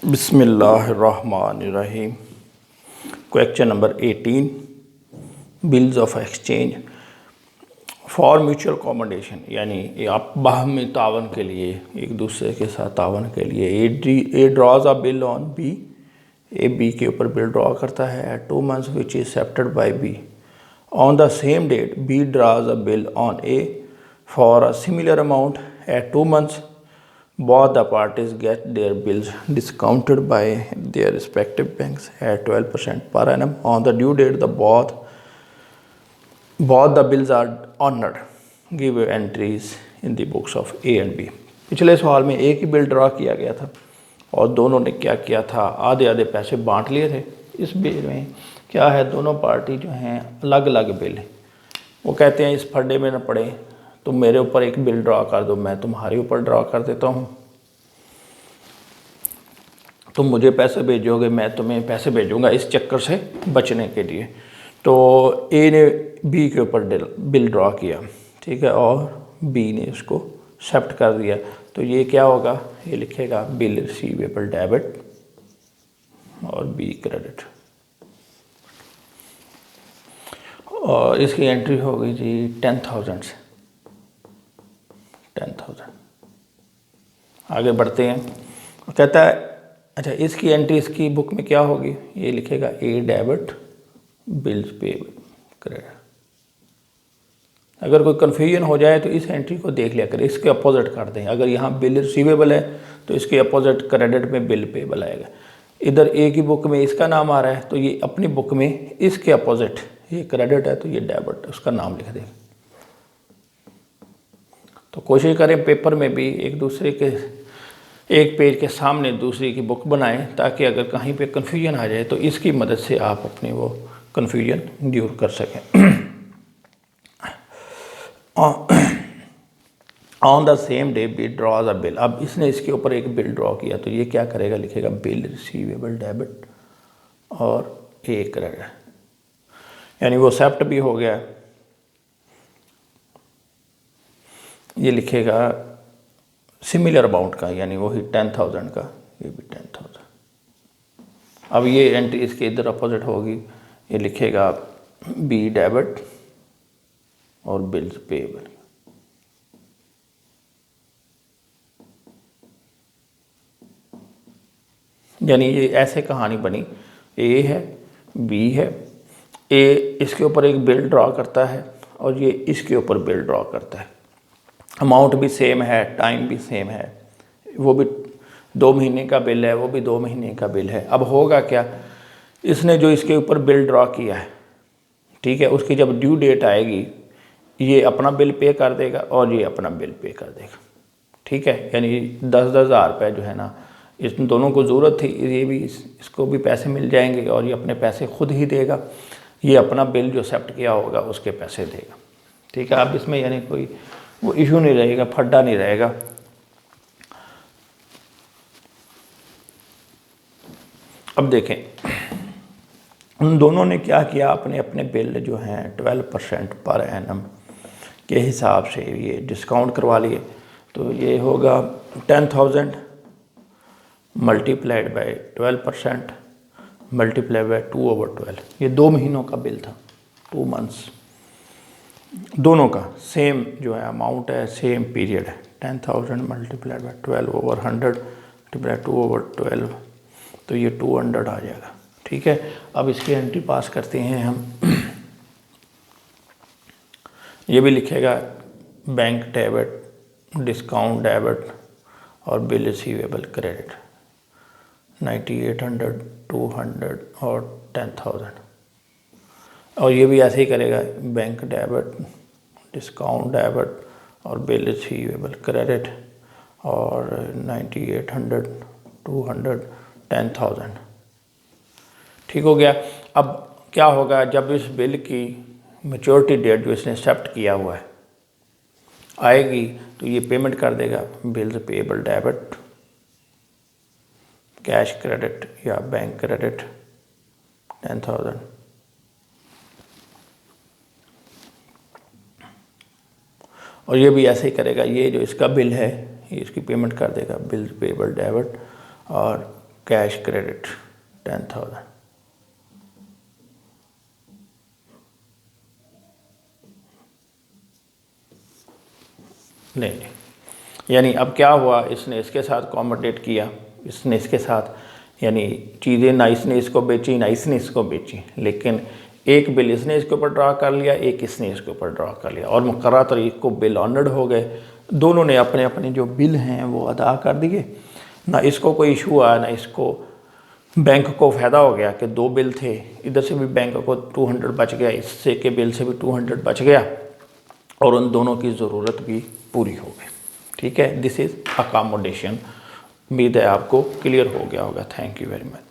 बिस्मिल्लाहिर्रहमानिर्रहीम। Question number 18, bills of exchange for mutual accommodation, यानी आप बाहमी तावन के लिए, एक दूसरे के साथ तावन के लिए A draws a bill on B, A B के ऊपर बिल ड्रॉ करता है at 2 months which is accepted by B. On the same date B draws a bill on A for a similar amount at 2 months. Both the parties get their bills discounted by their respective banks at 12% per annum. On the due date, both the bills are honored. Give entries in the books of A and B. पिछले सवाल में एक ही bill draw किया गया था और दोनों ने क्या किया था, आधे आधे पैसे बांट लिए थे। इस बिल में क्या है, दोनों पार्टी जो हैं अलग अलग बिल है। वो कहते हैं इस फड्डे में न पड़े, तुम मेरे ऊपर एक बिल ड्रा कर दो, मैं तुम्हारे ऊपर ड्रा कर देता हूँ। तुम मुझे पैसे भेजोगे, मैं तुम्हें पैसे भेजूंगा, इस चक्कर से बचने के लिए। तो ए ने बी के ऊपर बिल ड्रा किया, ठीक है, और बी ने उसको एक्सेप्ट कर दिया। तो ये क्या होगा, ये लिखेगा बिल रिसीवेबल डेबिट और बी क्रेडिट। और इसकी एंट्री हो गई जी 10,000 से 10,000। आगे बढ़ते हैं, कहता है अच्छा इसकी एंट्री इसकी बुक में क्या होगी, ये लिखेगा ए डेबिट बिल्स पेबल क्रेडिट। अगर कोई कन्फ्यूजन हो जाए तो इस एंट्री को देख लिया करें, इसके अपोजिट कर दें। अगर यहाँ बिल रिसीवेबल है तो इसके अपोजिट क्रेडिट में बिल पेबल आएगा। इधर ए की बुक में इसका नाम आ रहा है तो ये अपनी बुक में इसके अपोजिट, ये क्रेडिट है तो ये डेबिट, उसका नाम लिख दें। तो कोशिश करें पेपर में भी एक दूसरे के एक पेज के सामने दूसरी की बुक बनाएं, ताकि अगर कहीं पे कन्फ्यूजन आ जाए तो इसकी मदद से आप अपनी वो कन्फ्यूजन दूर कर सकें। On the same day he draws a bill. अब इसने इसके ऊपर एक बिल ड्रॉ किया तो ये क्या करेगा, लिखेगा बिल रिसीवेबल डेबिट और ए क्रेडिट, यानी वो एक्सेप्ट भी हो गया। ये लिखेगा सिमिलर अमाउंट का, यानी वही 10,000 का, ये भी 10,000। अब ये एंट्री इसके इधर अपोजिट होगी, ये लिखेगा बी डेबिट और बिल्स पेएबल। यानी ये ऐसे कहानी बनी, ए है बी है, ए इसके ऊपर एक बिल ड्रॉ करता है और ये इसके ऊपर बिल ड्रॉ करता है। अमाउंट भी सेम है, टाइम भी सेम है, वो भी 2 महीने का बिल है, वो भी 2 महीने का बिल है। अब होगा क्या, इसने जो इसके ऊपर बिल ड्रॉ किया है, ठीक है, उसकी जब ड्यू डेट आएगी ये अपना बिल पे कर देगा और ये अपना बिल पे कर देगा, ठीक है। यानी 10-10 हज़ार रुपये जो है ना, इस दोनों को ज़रूरत थी, ये भी इसको भी पैसे मिल जाएंगे और ये अपने पैसे खुद ही देगा, ये अपना बिल जो एक्सेप्ट किया होगा उसके पैसे देगा, ठीक है। अब इसमें यानी कोई वो इशू नहीं रहेगा, फड्डा नहीं रहेगा। अब देखें उन दोनों ने क्या किया, अपने अपने बिल जो हैं 12% पर एनम के हिसाब से ये डिस्काउंट करवा लिए। तो ये होगा 10,000 मल्टीप्लाइड बाय 12% मल्टीप्लाई बाय 2/12। ये 2 महीनों का बिल था, 2 months, दोनों का सेम जो है अमाउंट है, सेम पीरियड है। 10,000 मल्टीप्लाइड बाय 12/100 मल्टीप्लाई 2/12, तो ये 200 आ जाएगा, ठीक है। अब इसकी एंट्री पास करते हैं हम। ये भी लिखेगा बैंक डेबिट, डिस्काउंट डेबिट और बिल रिसीवेबल क्रेडिट 9800, 200 और 10,000। और ये भी ऐसे ही करेगा, बैंक डेबिट, डिस्काउंट डेबिट और बिल रिसीवेबल क्रेडिट और 9800, 200, 10,000, ठीक हो गया। अब क्या होगा, जब इस बिल की मैच्योरिटी डेट जो इसने एक्सेप्ट किया हुआ है आएगी तो ये पेमेंट कर देगा bills payable debit, cash credit या बैंक क्रेडिट 10,000। और ये भी ऐसे ही करेगा, ये जो इसका बिल है ये इसकी पेमेंट कर देगा बिल्स पेएबल डेबिट और कैश क्रेडिट 10,000। नहीं, यानी अब क्या हुआ, इसने इसके साथ कॉमोडेट किया, इसने इसके साथ, यानी चीज़ें नाइस ने इसको बेची, नाइस ने इसको बेची, लेकिन एक बिल इसने इसके ऊपर ड्रा कर लिया, एक इसने इसके ऊपर ड्रा कर लिया, और मुकर्रर तारीख को बिल ऑनर्ड हो गए। दोनों ने अपने अपने जो बिल हैं वो अदा कर दिए। ना इसको कोई इशू आया, ना इसको बैंक को फ़ायदा हो गया कि 2 बिल थे, इधर से भी बैंक को 200 बच गया, इससे के बिल से भी 200 बच गया, और उन दोनों की ज़रूरत भी पूरी हो गई। ठीक है, दिस इज़ अकोमोडेशन। उम्मीद है आपको क्लियर हो गया होगा। Thank you very much.